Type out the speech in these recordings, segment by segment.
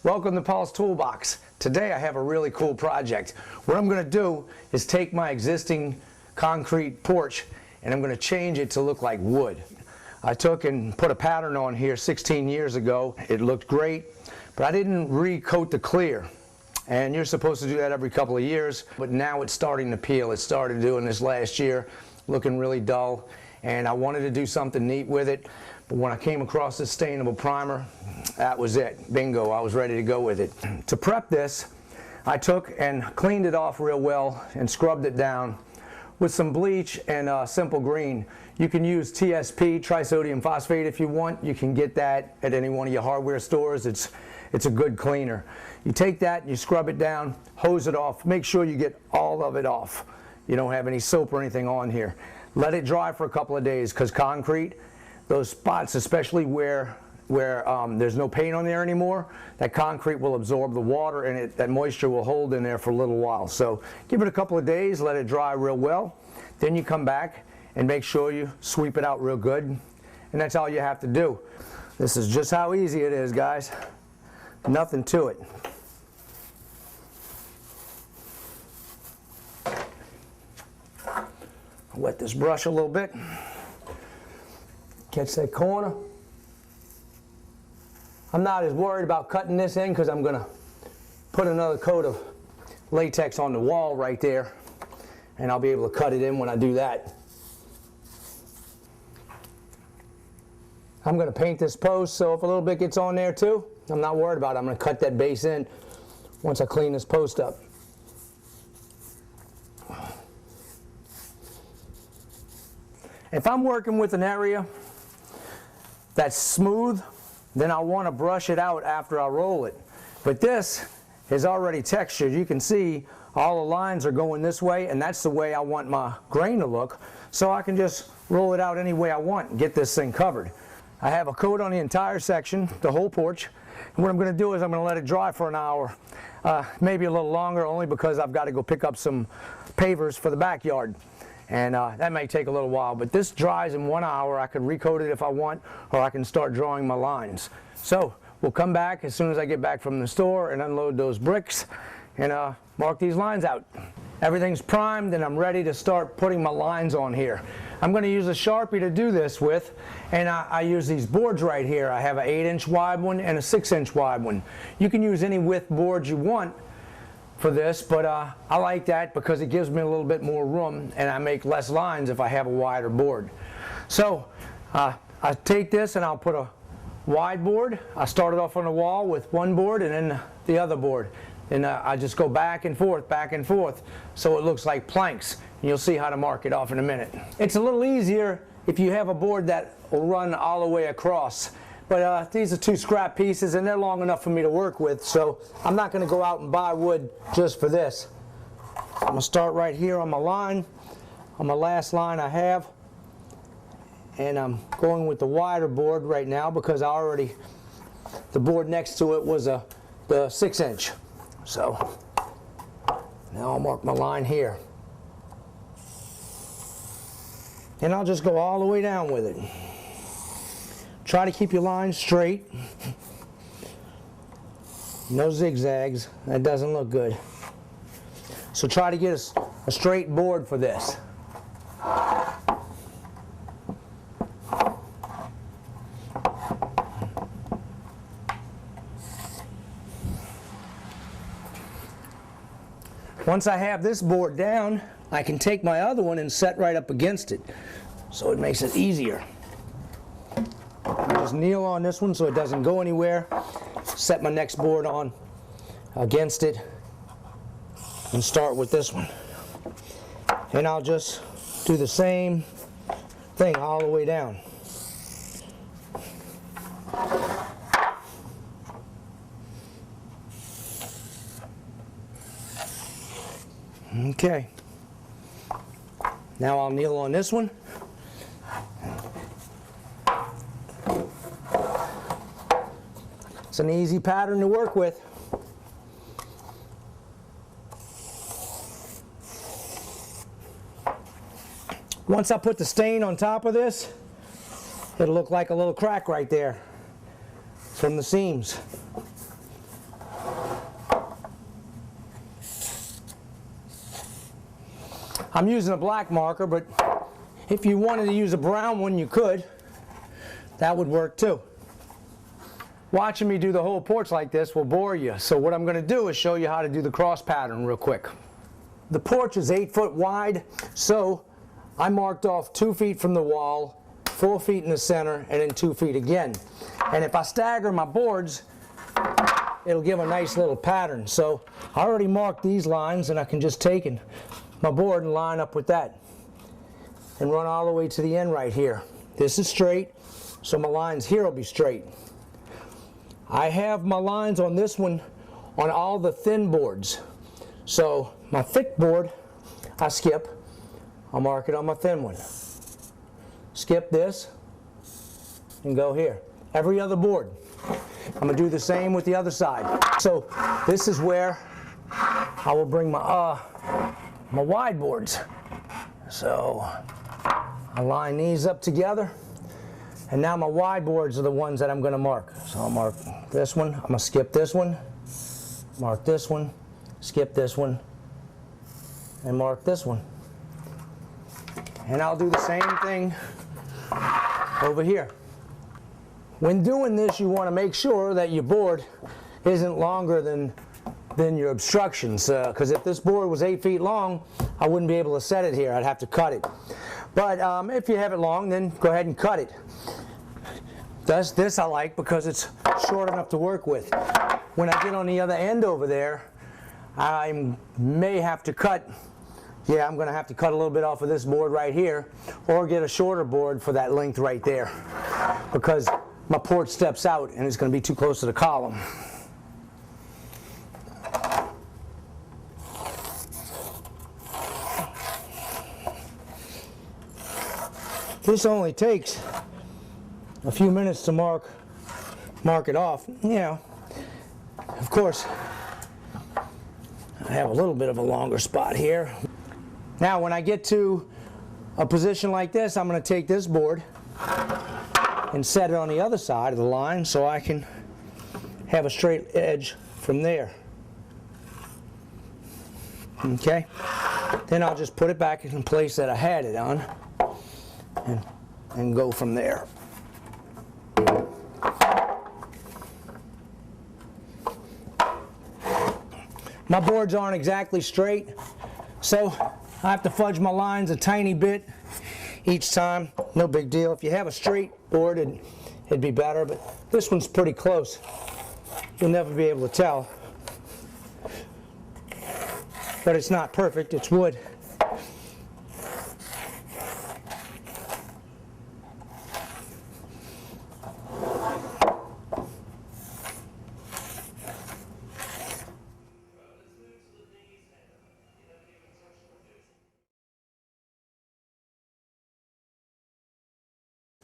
Welcome to Paul's Toolbox. Today I have a really cool project. What I'm going to do is take my existing concrete porch and I'm going to change it to look like wood. I took and put a pattern on here 16 years ago. It looked great, but I didn't recoat the clear. And you're supposed to do that every couple of years, but now it's starting to peel. It started doing this last year, looking really dull, and I wanted to do something neat with it. But when I came across this stainable primer, that was it. Bingo, I was ready to go with it. To prep this, I took and cleaned it off real well and scrubbed it down with some bleach and simple green. You can use TSP, trisodium phosphate, if you want. You can get that at any one of your hardware stores. It's a good cleaner. You take that and you scrub it down, hose it off. Make sure you get all of it off. You don't have any soap or anything on here. Let it dry for a couple of days, because concrete, those spots, especially where there's no paint on there anymore, that concrete will absorb the water and that moisture will hold in there for a little while. So give it a couple of days, let it dry real well. Then you come back and make sure you sweep it out real good. And that's all you have to do. This is just how easy it is, guys. Nothing to it. Wet this brush a little bit. Catch that corner. I'm not as worried about cutting this in because I'm going to put another coat of latex on the wall right there, and I'll be able to cut it in when I do that. I'm going to paint this post, so if a little bit gets on there too, I'm not worried about it. I'm going to cut that base in once I clean this post up. If I'm working with an area that's smooth, then I want to brush it out after I roll it. But this is already textured. You can see all the lines are going this way, and that's the way I want my grain to look. So I can just roll it out any way I want and get this thing covered. I have a coat on the entire section, the whole porch. And what I'm going to do is I'm going to let it dry for an hour, maybe a little longer, only because I've got to go pick up some pavers for the backyard. And that may take a little while, but this dries in 1 hour. I could recoat it if I want, or I can start drawing my lines. So we'll come back as soon as I get back from the store and unload those bricks and mark these lines out. Everything's primed and I'm ready to start putting my lines on here. I'm going to use a Sharpie to do this with, and I use these boards right here. I have an 8-inch wide one and a 6-inch wide one. You can use any width board you want for this, but I like that because it gives me a little bit more room and I make less lines if I have a wider board. So I take this and I'll put a wide board. I start it off on the wall with one board and then the other board. And I just go back and forth, so it looks like planks. And you'll see how to mark it off in a minute. It's a little easier if you have a board that will run all the way across. But these are 2 scrap pieces and they're long enough for me to work with, so I'm not going to go out and buy wood just for this. I'm going to start right here on my line, on my last line I have. And I'm going with the wider board right now because the board next to it was the 6-inch. So now I'll mark my line here. And I'll just go all the way down with it. Try to keep your lines straight. No zigzags. That doesn't look good. So try to get a straight board for this. Once I have this board down, I can take my other one and set right up against it. So it makes it easier. I just kneel on this one so it doesn't go anywhere. Set my next board on against it and start with this one. And I'll just do the same thing all the way down. Okay. Now I'll kneel on this one. It's an easy pattern to work with. Once I put the stain on top of this, it'll look like a little crack right there from the seams. I'm using a black marker, but if you wanted to use a brown one, you could. That would work too. Watching me do the whole porch like this will bore you, so what I'm going to do is show you how to do the cross pattern real quick. The porch is 8 foot wide, so I marked off 2 feet from the wall, 4 feet in the center, and then 2 feet again. And if I stagger my boards, it'll give a nice little pattern. So I already marked these lines, and I can just take my board and line up with that and run all the way to the end right here. This is straight, so my lines here will be straight. I have my lines on this one on all the thin boards. So my thick board, I skip. I'll mark it on my thin one. Skip this and go here. Every other board. I'm going to do the same with the other side. So this is where I will bring my wide boards. So I line these up together, and now my wide boards are the ones that I'm going to mark. So I'll mark this one, I'm going to skip this one, mark this one, skip this one, and mark this one. And I'll do the same thing over here. When doing this, you want to make sure that your board isn't longer than your obstructions, because if this board was 8 feet long, I wouldn't be able to set it here. I'd have to cut it. But if you have it long, then go ahead and cut it. This I like because it's short enough to work with. When I get on the other end over there, I may have to cut. Yeah, I'm going to have to cut a little bit off of this board right here, or get a shorter board for that length right there, because my porch steps out and it's going to be too close to the column. This only takes a few minutes to mark it off. Yeah, of course, I have a little bit of a longer spot here. Now when I get to a position like this, I'm going to take this board and set it on the other side of the line so I can have a straight edge from there. Okay? Then I'll just put it back in the place that I had it on and go from there. My boards aren't exactly straight, so I have to fudge my lines a tiny bit each time. No big deal. If you have a straight board, it'd be better, but this one's pretty close. You'll never be able to tell. But it's not perfect, it's wood.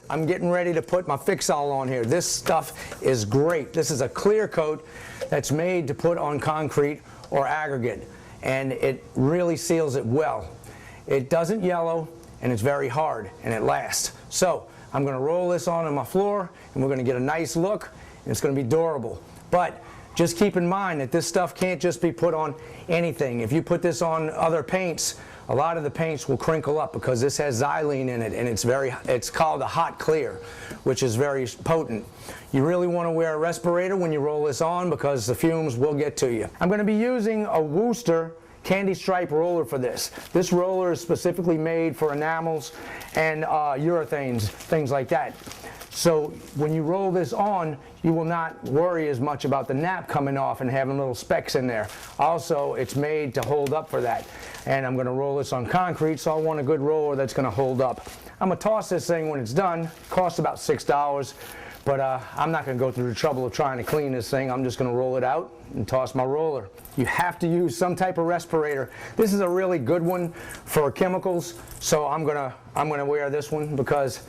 I'm getting ready to put my fix-all on here. This stuff is great. This is a clear coat that's made to put on concrete or aggregate, and it really seals it well. It doesn't yellow, and it's very hard, and it lasts. So I'm going to roll this on my floor, and we're going to get a nice look, and it's going to be durable. But just keep in mind that this stuff can't just be put on anything. If you put this on other paints, a lot of the paints will crinkle up because this has xylene in it, and it's called a hot clear, which is very potent. You really want to wear a respirator when you roll this on because the fumes will get to you. I'm going to be using a Worcester candy stripe roller for this. This roller is specifically made for enamels and urethanes, things like that. So when you roll this on, you will not worry as much about the nap coming off and having little specks in there. Also, it's made to hold up for that. And I'm going to roll this on concrete, so I want a good roller that's going to hold up. I'm going to toss this thing when it's done. It costs about $6, but I'm not going to go through the trouble of trying to clean this thing. I'm just going to roll it out and toss my roller. You have to use some type of respirator. This is a really good one for chemicals, so I'm going to wear this one because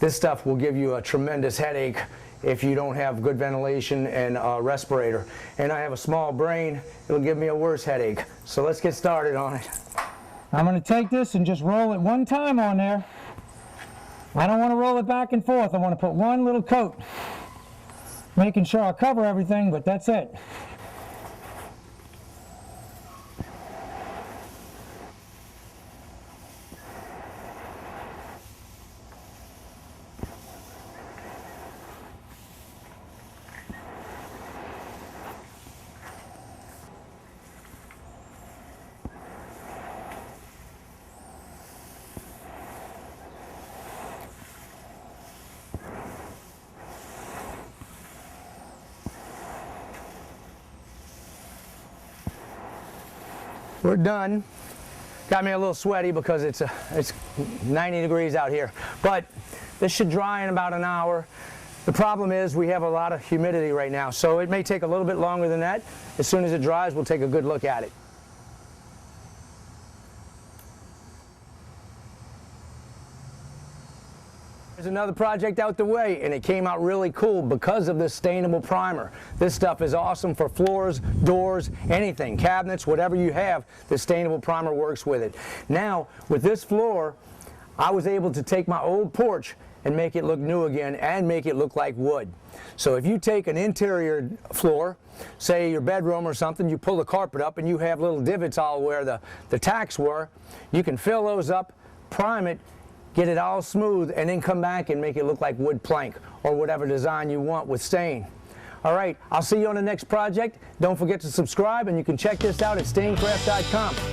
this stuff will give you a tremendous headache if you don't have good ventilation and a respirator. And I have a small brain, it'll give me a worse headache. So let's get started on it. I'm going to take this and just roll it one time on there. I don't want to roll it back and forth. I want to put one little coat, making sure I cover everything, but that's it. We're done. Got me a little sweaty because it's 90 degrees out here. But this should dry in about an hour. The problem is we have a lot of humidity right now, so it may take a little bit longer than that. As soon as it dries, we'll take a good look at it. There's another project out the way, and it came out really cool because of this stainable primer. This stuff is awesome for floors, doors, anything, cabinets, whatever you have, the stainable primer works with it. Now, with this floor, I was able to take my old porch and make it look new again and make it look like wood. So if you take an interior floor, say your bedroom or something, you pull the carpet up and you have little divots all where the tacks were, you can fill those up, prime it, get it all smooth, and then come back and make it look like wood plank or whatever design you want with stain. All right, I'll see you on the next project. Don't forget to subscribe, and you can check this out at staincraft.com.